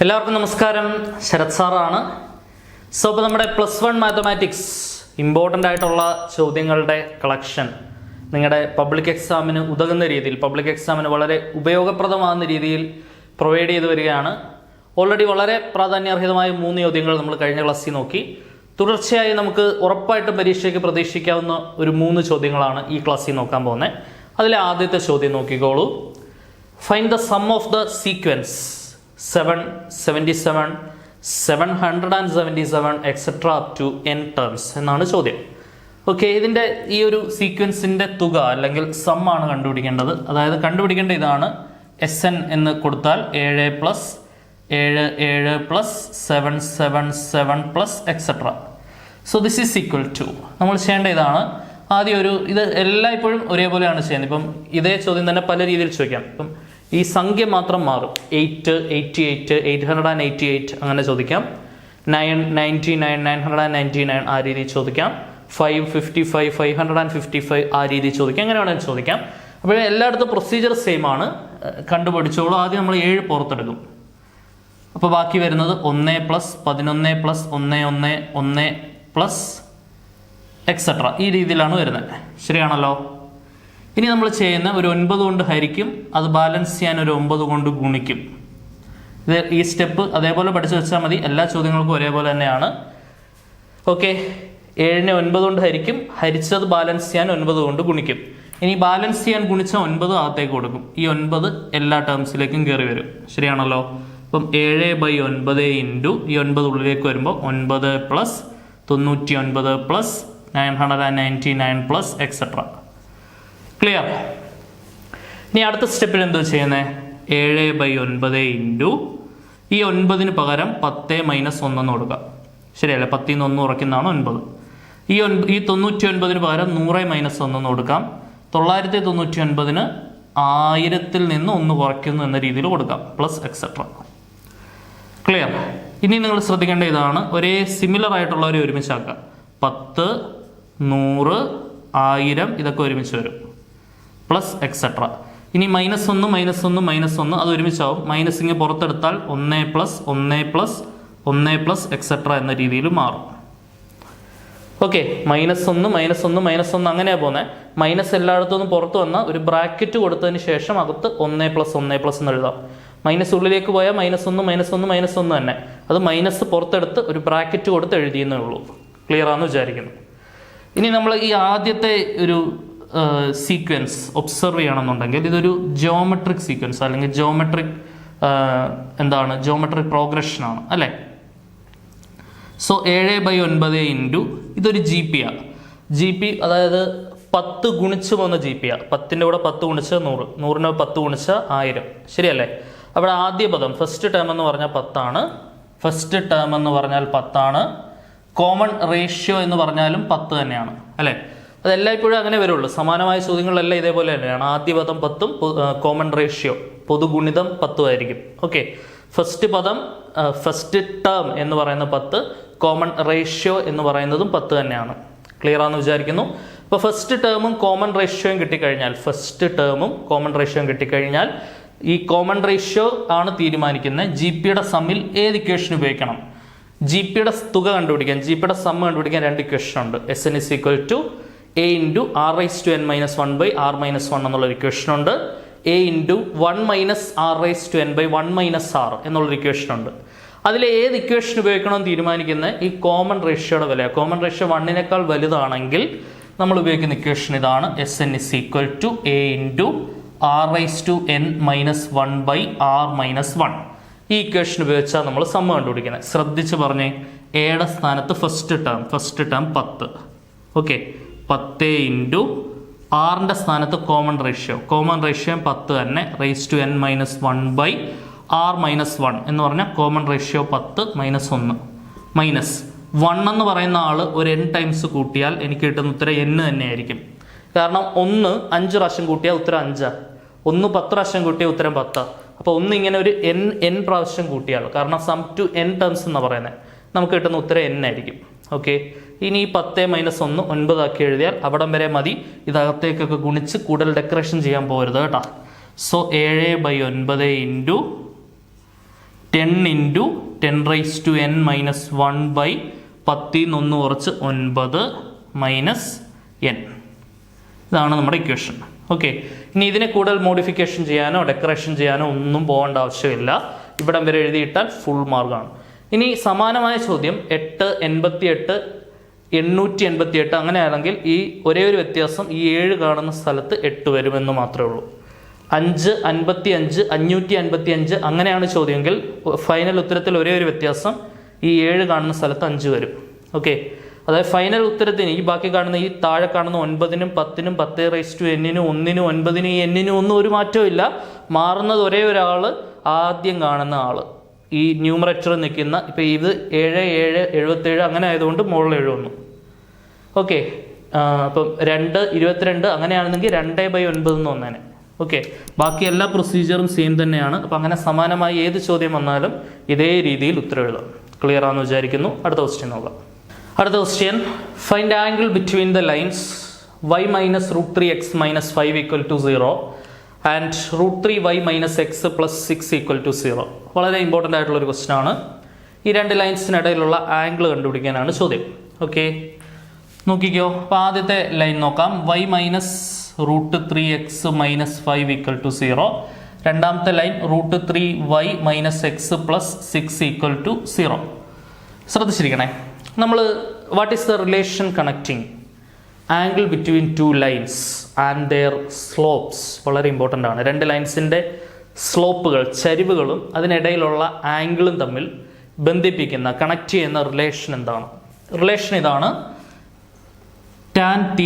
എല്ലാവർക്കും നമസ്കാരം. ശരത് സാറാണ്. സോ ഇപ്പോൾ നമ്മുടെ +1 മാത്തമാറ്റിക്സ് ഇമ്പോർട്ടൻ്റ് ആയിട്ടുള്ള ചോദ്യങ്ങളുടെ കളക്ഷൻ നിങ്ങളുടെ പബ്ലിക് എക്സാമിന് ഉതകുന്ന രീതിയിൽ, പബ്ലിക് എക്സാമിന് വളരെ ഉപയോഗപ്രദമാകുന്ന രീതിയിൽ പ്രൊവൈഡ് ചെയ്തു വരികയാണ്. ഓൾറെഡി വളരെ പ്രാധാന്യാർഹിതമായ 3 ചോദ്യങ്ങൾ നമ്മൾ കഴിഞ്ഞ ക്ലാസ്സിൽ നോക്കി. തുടർച്ചയായി നമുക്ക് ഉറപ്പായിട്ടും പരീക്ഷയ്ക്ക് പ്രതീക്ഷിക്കാവുന്ന ഒരു 3 ചോദ്യങ്ങളാണ് ഈ ക്ലാസ്സിൽ നോക്കാൻ പോകുന്നത്. അതിലെ ആദ്യത്തെ ചോദ്യം നോക്കിക്കോളൂ. Find the sum of the sequence 7, 77, 777 etcetera up to n terms എന്നാണ് ചോദ്യം. ഓക്കെ, ഇതിൻ്റെ ഈ ഒരു സീക്വൻസിൻ്റെ തുക അല്ലെങ്കിൽ സം ആണ് കണ്ടുപിടിക്കേണ്ടത്. അതായത് കണ്ടുപിടിക്കേണ്ട ഇതാണ്. SN എന്ന് കൊടുത്താൽ 7 + 7 7 + 7 7 7 plus etcetera. So this is equal to, നമ്മൾ ചെയ്യേണ്ട ഇതാണ്. ആദ്യം ഇത് എല്ലായ്പ്പോഴും ഒരേപോലെയാണ് ചെയ്യുന്നത്. ഇപ്പം ഇതേ ചോദ്യം തന്നെ പല രീതിയിൽ ചോദിക്കാം. ഇപ്പം ഈ സംഖ്യ മാത്രം മാറും. 8, 88, 888 അങ്ങനെ ചോദിക്കാം. 999, 999 ആ രീതിയിൽ ചോദിക്കാം. 555, 555 ആ രീതിയിൽ ചോദിക്കാം. എങ്ങനെ വേണമെങ്കിൽ ചോദിക്കാം. അപ്പോൾ എല്ലായിടത്തും പ്രൊസീജിയർ സെയിം ആണ്. കണ്ടുപിടിച്ചോളൂ. ആദ്യം നമ്മൾ 7 പുറത്തെടുക്കും. അപ്പോൾ ബാക്കി വരുന്നത് 1 + 11 + 1 1 1 പ്ലസ് എക്സെട്ര ഈ രീതിയിലാണ് വരുന്നത്. ശരിയാണല്ലോ. ഇനി നമ്മൾ ചെയ്യുന്ന ഒരു 9 കൊണ്ട് ഹരിക്കും, അത് ബാലൻസ് ചെയ്യാൻ ഒരു 9 കൊണ്ട് ഗുണിക്കും. ഈ സ്റ്റെപ്പ് അതേപോലെ പഠിച്ചു വെച്ചാൽ മതി. എല്ലാ ചോദ്യങ്ങൾക്കും ഒരേപോലെ തന്നെയാണ്. ഓക്കെ, 7നെ 9 കൊണ്ട് ഹരിക്കും, ഹരിച്ചത് ബാലൻസ് ചെയ്യാൻ 9 കൊണ്ട് ഗുണിക്കും. ഇനി ബാലൻസ് ചെയ്യാൻ ഗുണിച്ച 9 അകത്തേക്ക് കൊടുക്കും. ഈ 9 എല്ലാ ടേംസിലേക്കും കയറി വരും. ശരിയാണല്ലോ. അപ്പം 7/9 ഇൻറ്റു ഈ 9 ഉള്ളിലേക്ക് വരുമ്പോൾ 9 + 99 + 999 പ്ലസ് എക്സെട്ര. ക്ലിയർ? ഇനി അടുത്ത സ്റ്റെപ്പിൽ എന്താ ചെയ്യുന്നത്? 7/9 ഇൻറ്റു ഈ 9ന് പകരം 10 - 1 എന്ന് കൊടുക്കാം. ശരിയല്ലേ? 10ൽ നിന്ന് 1 കുറയ്ക്കുന്നതാണ് 9. ഈ 99ന് പകരം 100 - 1 എന്ന് കൊടുക്കാം. 999ന് 1000ൽ നിന്ന് 1 കുറയ്ക്കുന്നു എന്ന രീതിയിൽ കൊടുക്കാം. Plus etcetera. ക്ലിയർ? ഇനി നിങ്ങൾ ശ്രദ്ധിക്കേണ്ട ഇതാണ്. ഒരേ സിമിലർ ആയിട്ടുള്ളവരെ ഒരുമിച്ചാക്കാം. 10, 100, 1000 ഇതൊക്കെ ഒരുമിച്ച് വരും. Plus etcetera. ഇനി -1 -1 -1 അത് ഒരുമിച്ചാവും. മൈനസ് ഇങ്ങനെ പുറത്തെടുത്താൽ 1 + 1 + 1 പ്ലസ് എക്സെട്ര എന്ന രീതിയിൽ മാറും. ഓക്കെ, -1 -1 -1 അങ്ങനെയാണ് പോകുന്നത്. മൈനസ് എല്ലായിടത്തുനിന്നും പുറത്ത് വന്നാൽ ഒരു ബ്രാക്കറ്റ് കൊടുത്തതിന് ശേഷം അകത്ത് 1 + 1 എന്ന് എഴുതാം. മൈനസ് ഉള്ളിലേക്ക് പോയാൽ -1 -1 -1 തന്നെ. അത് മൈനസ് പുറത്തെടുത്ത് ഒരു ബ്രാക്കറ്റ് കൊടുത്ത് എഴുതിയെന്നേ ഉള്ളൂ. ക്ലിയർ ആണെന്ന് വിചാരിക്കുന്നു. ഇനി നമ്മൾ ഈ ആദ്യത്തെ ഒരു സീക്വൻസ് ഒബ്സർവ് ചെയ്യണമെന്നുണ്ടെങ്കിൽ ഇതൊരു ജിയോമെട്രിക് സീക്വൻസ് അല്ലെങ്കിൽ ജിയോമെട്രിക് പ്രോഗ്രഷനാണ് അല്ലേ. സോ 7/9 ഇൻറ്റു ഇതൊരു GP അതായത് 10 ഗുണിച്ച് പോകുന്ന GP. 10ൻ്റെ കൂടെ 10 ഗുണിച്ച് 100, 100ന് 10 ഗുണിച്ച് 1000. ശരിയല്ലേ? അവിടെ ആദ്യ പദം ഫസ്റ്റ് ടേം എന്ന് പറഞ്ഞാൽ 10 ആണ്. കോമൺ റേഷ്യോ എന്ന് പറഞ്ഞാലും 10 തന്നെയാണ് അല്ലേ. അതെല്ലായ്പ്പോഴും അങ്ങനെ വരുള്ളൂ. സമാനമായ ചോദ്യങ്ങളിലെല്ലാം ഇതേപോലെ തന്നെയാണ്. ആദ്യ പദം 10ഉം കോമൺ റേഷ്യോ പൊതുഗുണിതം 10 ആയിരിക്കും. ഓക്കെ, ഫസ്റ്റ് പദം ഫസ്റ്റ് ടേം എന്ന് പറയുന്ന 10, കോമൺ റേഷ്യോ എന്ന് പറയുന്നതും 10 തന്നെയാണ്. ക്ലിയർ ആണെന്ന് വിചാരിക്കുന്നു. അപ്പോൾ ഫസ്റ്റ് ടേമും കോമൺ റേഷ്യോയും കിട്ടിക്കഴിഞ്ഞാൽ ഈ കോമൺ റേഷ്യോ ആണ് തീരുമാനിക്കുന്നത് GPയുടെ സമ്മിൽ ഏത് ഇക്വേഷൻ ഉപയോഗിക്കണം. GPയുടെ തുക കണ്ടുപിടിക്കാൻ, GPയുടെ സം കണ്ടുപിടിക്കാൻ 2 ഇക്വേഷൻ ഉണ്ട്. SN = A × r⁻n - 1/r-1 എന്നുള്ളൊരു ഇക്വേഷൻ ഉണ്ട്. A × 1 - r⁻n/1 - r എന്നുള്ളൊരു ഇക്വേഷൻ ഉണ്ട്. അതിൽ ഏത് ഇക്വേഷൻ ഉപയോഗിക്കണമെന്ന് തീരുമാനിക്കുന്നത് ഈ കോമൺ റേഷ്യോയുടെ വില. കോമൺ റേഷ്യോ 1നേക്കാൾ വലുതാണെങ്കിൽ നമ്മൾ ഉപയോഗിക്കുന്ന ഇക്വേഷൻ ഇതാണ്. SN = A × r⁻n - 1/r-1. ഈ ഇക്വേഷൻ ഉപയോഗിച്ചാൽ നമ്മൾ സം കണ്ടുപിടിക്കുന്നത്. ശ്രദ്ധിച്ച് പറഞ്ഞേ, എയുടെ സ്ഥാനത്ത് ഫസ്റ്റ് ടേം 10. ഓക്കെ, 10 ഇൻറ്റു ആറിൻ്റെ സ്ഥാനത്ത് കോമൺ റേഷ്യോ 10 തന്നെ, ⁻n - 1/r-1 എന്ന് പറഞ്ഞാൽ കോമൺ റേഷ്യോ 10 - 1 മൈനസ് 1 എന്ന് പറയുന്ന ആൾ ഒരു n ടൈംസ് കൂട്ടിയാൽ എനിക്ക് കിട്ടുന്ന ഉത്തരം n തന്നെയായിരിക്കും. കാരണം 1 5 പ്രാവശ്യം കൂട്ടിയാൽ ഉത്തരം 5, 1 10 പ്രാവശ്യം കൂട്ടിയാൽ ഉത്തരം 10. അപ്പോൾ 1 ഇങ്ങനെ ഒരു n പ്രാവശ്യം കൂട്ടിയാൽ, കാരണം സം ടു n ടേംസ് എന്ന് പറയുന്നത്, നമുക്ക് കിട്ടുന്ന ഉത്തരം n ആയിരിക്കും. ഓക്കെ, ഇനി 10 - 1 9 ആക്കി എഴുതിയാൽ അവിടം വരെ മതി. ഇതകത്തേക്കൊക്കെ ഗുണിച്ച് കൂടുതൽ ഡെക്കറേഷൻ ചെയ്യാൻ പോകരുത് കേട്ടോ. സോ 7/9 ഇൻറ്റു 10 ഇൻറ്റു 10⁻n - 1/10 1 കുറച്ച് 9 മൈനസ് n. ഇതാണ് നമ്മുടെ ഇക്വേഷൻ. ഓക്കെ, ഇനി ഇതിനെ കൂടുതൽ മോഡിഫിക്കേഷൻ ചെയ്യാനോ ഡെക്കറേഷൻ ചെയ്യാനോ ഒന്നും പോകേണ്ട ആവശ്യമില്ല. ഇവിടം വരെ എഴുതിയിട്ടാൽ ഫുൾ മാർക്കാണ്. ഇനി സമാനമായ ചോദ്യം 888 888 അങ്ങനെയാണെങ്കിൽ ഈ ഒരേ ഒരു വ്യത്യാസം ഈ 7 കാണുന്ന സ്ഥലത്ത് 8 വരുമെന്ന് മാത്രമേ ഉള്ളൂ. 5 55 555 അങ്ങനെയാണ് ചോദ്യമെങ്കിൽ ഫൈനൽ ഉത്തരത്തിൽ ഒരേ ഒരു വ്യത്യാസം ഈ 7 കാണുന്ന സ്ഥലത്ത് 5 വരും. ഓക്കെ, അതായത് ഫൈനൽ ഉത്തരത്തിന് ഈ ബാക്കി കാണുന്ന ഈ താഴെ കാണുന്ന 9നും 10നും 10⁻n-നും 1നും 9നും ഈ n-നും ഒന്നും ഒരു മാറ്റവും ഇല്ല. മാറുന്നത് ഒരേ ഒരാൾ, ആദ്യം കാണുന്ന ആൾ, ഈ ന്യൂമറേറ്റർ നിൽക്കുന്ന. ഇപ്പം ഇത് 7 7 77 അങ്ങനെ ആയതുകൊണ്ട് മുകളിൽ 7 വന്നു. ഓക്കെ, അപ്പം 2 22 അങ്ങനെയാണെന്നെങ്കിൽ 2/9 എന്ന് വന്നേനെ. ഓക്കെ, ബാക്കി എല്ലാ പ്രൊസീജിയറും സെയിം തന്നെയാണ്. അപ്പം അങ്ങനെ സമാനമായി ഏത് ചോദ്യം വന്നാലും ഇതേ രീതിയിൽ ഉത്തരം എഴുതാം. ക്ലിയർ ആണെന്ന് വിചാരിക്കുന്നു. അടുത്ത ക്വസ്റ്റ്യൻ നോക്കാം. അടുത്ത question, find angle between the lines y - √3x - 5 = 0 and √3y - x + 6 = 0. വളരെ ഇമ്പോർട്ടൻ്റ് ആയിട്ടുള്ള ഒരു ക്വസ്റ്റ്യൻ ആണ്. ഈ രണ്ട് ലൈൻസിനിടയിലുള്ള ആംഗിൾ കണ്ടുപിടിക്കാനാണ് ചോദ്യം. ഓക്കെ, നോക്കിക്കോ. അപ്പോൾ ആദ്യത്തെ ലൈൻ നോക്കാം. y - √3x - 5 = 0. രണ്ടാമത്തെ ലൈൻ √3y - x + 6 = 0. ശ്രദ്ധിച്ചിരിക്കണേ. നമ്മൾ what is the relation connecting angle between two lines and their slopes? വളരെ ഇമ്പോർട്ടൻ്റ് ആണ്. രണ്ട് ലൈൻസിൻ്റെ സ്ലോപ്പുകൾ, ചരിവുകളും അതിനിടയിലുള്ള ആംഗിളും തമ്മിൽ ബന്ധിപ്പിക്കുന്ന, കണക്ട് ചെയ്യുന്ന റിലേഷൻ എന്താണ്? റിലേഷൻ ഇതാണ്: tan θ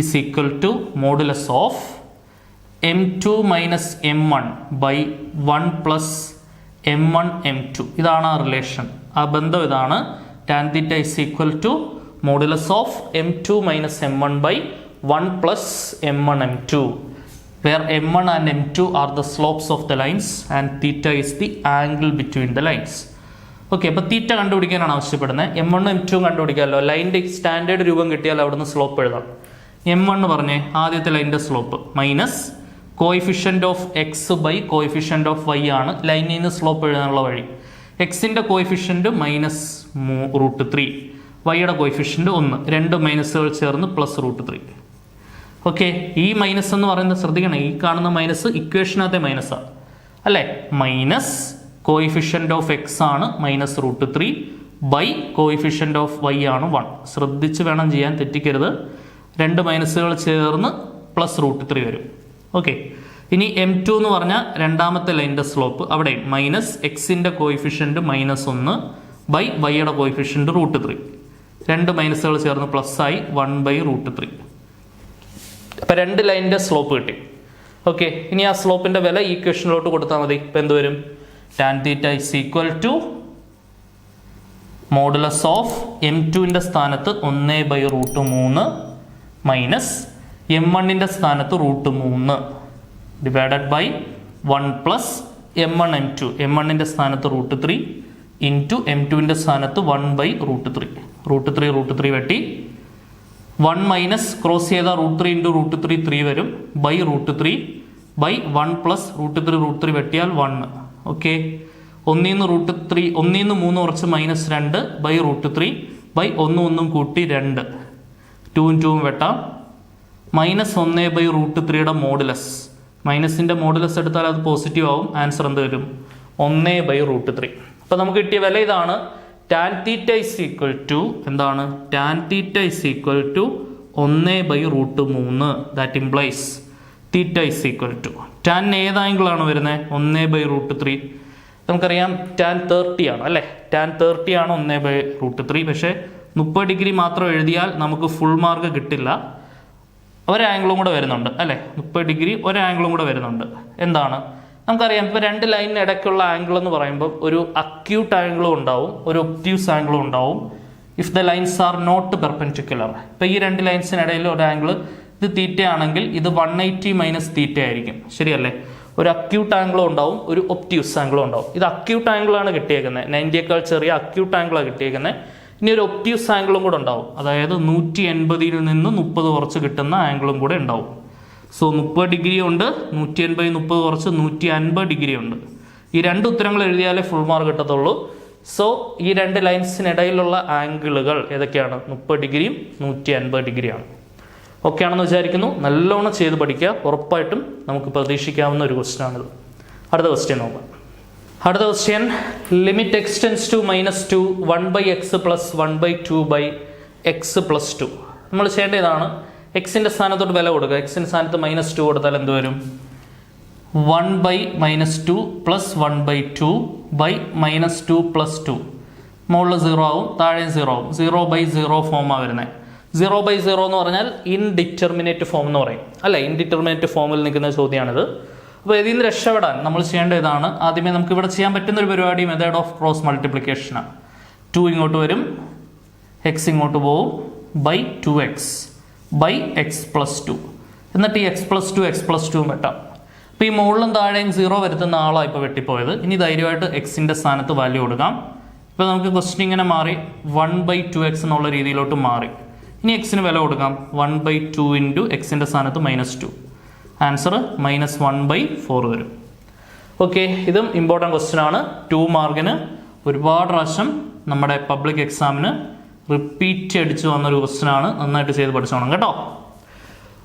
is equal to modulus of m2 minus m1 by 1 plus m1 m2. ഇതാണ് ആ റിലേഷൻ, ആ ബന്ധം ഇതാണ്. tan θ is equal to modulus of m2 minus m1 by 1 plus m1 m2, where m1 and m2 are the slopes of the lines and theta is the angle between the lines. Okay, അപ്പോൾ തീറ്റ കണ്ടുപിടിക്കാനാണ് ആവശ്യപ്പെടുന്നത്. m1 m2 കണ്ടുപിടിക്കാമല്ലോ. ലൈൻ്റെ standard രൂപം കിട്ടിയാൽ അവിടുന്ന് slope എഴുതാം. m1 പറഞ്ഞേ ആദ്യത്തെ ലൈൻ്റെ slope minus coefficient of X by coefficient of Y ആണ് ലൈനിൽ നിന്ന് സ്ലോപ്പ് എഴുതാനുള്ള വഴി. എക്സിൻ്റെ കോയിഫിഷ്യൻ്റ് -√3, വൈയുടെ കോയിഫിഷ്യൻ്റ് 1, രണ്ട് മൈനസുകൾ ചേർന്ന് +√3. ഓക്കെ, ഈ മൈനസ് എന്ന് പറയുന്നത് ശ്രദ്ധിക്കണം, ഈ കാണുന്ന മൈനസ് ഇക്വേഷനകത്തെ മൈനസാണ് അല്ലേ. മൈനസ് കോയിഫിഷ്യൻ്റ് ഓഫ് എക്സ് ആണ് -√3 ബൈ കോയിഫിഷ്യൻ്റ് ഓഫ് വൈ ആണ് 1. ശ്രദ്ധിച്ച് വേണം ചെയ്യാൻ, തെറ്റിക്കരുത്. രണ്ട് മൈനസുകൾ ചേർന്ന് +√3 വരും. ഓക്കെ, ഇനി m2 എന്ന് പറഞ്ഞാൽ രണ്ടാമത്തെ ലൈൻ്റെ സ്ലോപ്പ്, അവിടെ മൈനസ് എക്സിൻ്റെ കോയിഫിഷ്യൻ്റ് -1 ബൈ വൈയുടെ കോയിഫിഷ്യൻ്റ് √3. രണ്ട് മൈനസുകൾ ചേർന്ന് പ്ലസ്സായി 1/√3. അപ്പം രണ്ട് ലൈനിൻ്റെ സ്ലോപ്പ് കിട്ടി. ഓക്കെ, ഇനി ആ സ്ലോപ്പിൻ്റെ വില ഈ ഇക്വേഷനിലോട്ട് കൊടുത്താൽ മതി. ഇപ്പം എന്ത് വരും? tan θ is equal to modulus of m2ൻ്റെ സ്ഥാനത്ത് 1/√3 മൈനസ് m1ൻ്റെ സ്ഥാനത്ത് √3 divided by 1 plus m1 m2, m1ൻ്റെ സ്ഥാനത്ത് √3 ഇൻറ്റു m2ൻ്റെ സ്ഥാനത്ത് 1/√3. √3 വെട്ടി 1 മൈനസ് ക്രോസ് ചെയ്താൽ √3 ഇൻറ്റു √3 3 വരും ബൈ √3 ബൈ 1 പ്ലസ് √3 വെട്ടിയാൽ 1. ഓക്കെ, 1 ന്ന് 3 കുറച്ച് -2 ബൈ √3 ബൈ 1 കൂട്ടി 2, 2 2 വെട്ടാം. -1/√3യുടെ മോഡുലസ്, മൈനസിൻ്റെ മോഡുലസ് എടുത്താൽ അത് പോസിറ്റീവ് ആവും. ആൻസർ എന്ത് വരും? 1/√3. അപ്പോൾ നമുക്ക് കിട്ടിയ വില ഇതാണ്. tan θ is equal to എന്താണ്? tan θ is equal to 1/√3. That implies θ is equal to tan ഏത് ആംഗിളാണ് വരുന്നത്? 1/√3. നമുക്കറിയാം tan 30 ആണ് അല്ലേ. tan 30 ആണ് 1/√3. പക്ഷേ 30 ഡിഗ്രി മാത്രം എഴുതിയാൽ നമുക്ക് ഫുൾ മാർക്ക് കിട്ടില്ല. ഒരാംഗിളും കൂടെ വരുന്നുണ്ട് അല്ലേ. 30 ഡിഗ്രി ഒരാംഗിളും കൂടെ വരുന്നുണ്ട്. എന്താണ്? നമുക്കറിയാം, ഇപ്പോൾ രണ്ട് ലൈനിന് ഇടയ്ക്കുള്ള ആംഗിൾ എന്ന് പറയുമ്പോൾ ഒരു അക്യൂട്ട് ആംഗിളും ഉണ്ടാവും, ഒരു ഒബ്റ്റ്യൂസ് ആംഗിളും ഉണ്ടാവും. If the lines are not perpendicular. ഇപ്പോൾ ഈ രണ്ട് ലൈൻസിനിടയിൽ ഒരു ആംഗിൾ, ഇത് തീറ്റ ആണെങ്കിൽ ഇത് 180 മൈനസ് തീറ്റ ആയിരിക്കും. ശരിയല്ലേ? ഒരു അക്യൂട്ട് ആംഗിളും ഉണ്ടാവും, ഒരു ഒബ്റ്റ്യൂസ് ആംഗിളും ഉണ്ടാവും. ഇത് അക്യൂട്ട് ആംഗിളാണ് കിട്ടിയേക്കുന്നത്, 90യേക്കാൾ ചെറിയ അക്യൂട്ട് ആംഗിളാണ് കിട്ടിയേക്കുന്നത്. ഇനി ഒരു ഒബ്റ്റ്യൂസ് ആംഗിളും കൂടെ ഉണ്ടാവും, അതായത് 180ൽ നിന്ന് 30 കുറച്ച് കിട്ടുന്ന ആംഗിളും കൂടെ ഉണ്ടാവും. സോ 30 ഡിഗ്രി ഉണ്ട്, 180 30 കുറച്ച് 150 ഡിഗ്രി ഉണ്ട്. ഈ രണ്ട് ഉത്തരങ്ങൾ എഴുതിയാലേ ഫുൾ മാർക്ക് കിട്ടത്തുള്ളൂ. സോ ഈ രണ്ട് ലൈൻസിനിടയിലുള്ള ആംഗിളുകൾ ഏതൊക്കെയാണ്? 30 ഡിഗ്രിയും 150 ഡിഗ്രിയാണ്. ഓക്കെ ആണെന്ന് വിചാരിക്കുന്നു. നല്ലോണം ചെയ്ത് പഠിക്കുക. ഉറപ്പായിട്ടും നമുക്ക് പ്രതീക്ഷിക്കാവുന്ന ഒരു ക്വസ്റ്റ്യൻ ആണിത്. അടുത്ത ക്വസ്റ്റ്യൻ നോക്കാം. അടുത്ത question, limit x tends to -2 1/x + 1/2/x + 2. നമ്മൾ ചെയ്യേണ്ട ഇതാണ്, എക്സിൻ്റെ സ്ഥാനത്തോട്ട് വില കൊടുക്കുക. എക്സിൻ്റെ സ്ഥാനത്ത് -2 കൊടുത്താൽ എന്ത് വരും? 1/-2 + 1/2 -2 + 2. മുകളിൽ 0 ആവും, താഴെ 0 ആവും. 0/0 ഫോമാണ് വരുന്നത്. 0/0 എന്ന് പറഞ്ഞാൽ ഇൻഡിറ്റർമിനേറ്റ് ഫോം എന്ന് പറയും അല്ലേ? ഇൻഡിറ്റർമിനേറ്റ് ഫോമിൽ നിൽക്കുന്ന ചോദ്യമാണിത്. അപ്പോൾ ഇതിൽ നിന്ന് രക്ഷപ്പെടാൻ നമ്മൾ ചെയ്യേണ്ട ഇതാണ്. ആദ്യമേ നമുക്ക് ഇവിടെ ചെയ്യാൻ പറ്റുന്ന ഒരു പരിപാടി മെത്തേഡ് ഓഫ് ക്രോസ് മൾട്ടിപ്ലിക്കേഷനാണ്. 2 ഇങ്ങോട്ട് വരും, എക്സ് ഇങ്ങോട്ട് പോവും, /2x /x + 2. എന്നിട്ട് ഈ x + 2 x + 2 വെട്ടാം. അപ്പോൾ ഈ മുകളിലും താഴെയും 0 വരുത്തുന്ന ആളാണ് ഇപ്പോൾ വെട്ടിപ്പോയത്. ഇനി ധൈര്യമായിട്ട് എക്സിൻ്റെ സ്ഥാനത്ത് വാല്യൂ കൊടുക്കാം. ഇപ്പോൾ നമുക്ക് ക്വസ്റ്റ്യൻ ഇങ്ങനെ മാറി 1/2x എന്നുള്ള രീതിയിലോട്ട് മാറി. ഇനി എക്സിന് വില കൊടുക്കാം. 1/2 × എക്സിൻ്റെ സ്ഥാനത്ത് -2. ആൻസർ -1/4 വരും. ഓക്കെ, ഇതും ഇമ്പോർട്ടൻറ്റ് ക്വസ്റ്റ്യൻ ആണ്. 2 മാർക്കിന് ഒരുപാട് പ്രാവശ്യം നമ്മുടെ പബ്ലിക് എക്സാമിന് റിപ്പീറ്റ് അടിച്ച് വന്നൊരു ക്വസ്റ്റ്യൻ ആണ്. നന്നായിട്ട് ചെയ്ത് പഠിച്ചോണം കേട്ടോ.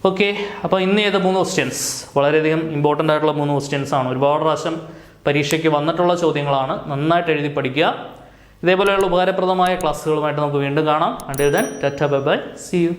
ഓക്കെ, അപ്പോൾ ഇന്ന് ചെയ്ത 3 ക്വസ്റ്റ്യൻസ് വളരെയധികം ഇമ്പോർട്ടൻ്റ് ആയിട്ടുള്ള 3 ക്വസ്റ്റ്യൻസ് ആണ്. ഒരുപാട് പ്രാവശ്യം പരീക്ഷയ്ക്ക് വന്നിട്ടുള്ള ചോദ്യങ്ങളാണ്. നന്നായിട്ട് എഴുതി പഠിക്കുക. ഇതേപോലെയുള്ള ഉപകാരപ്രദമായ ക്ലാസ്സുകളുമായിട്ട് നമുക്ക് വീണ്ടും കാണാം. Until then, tata bye bye, see U.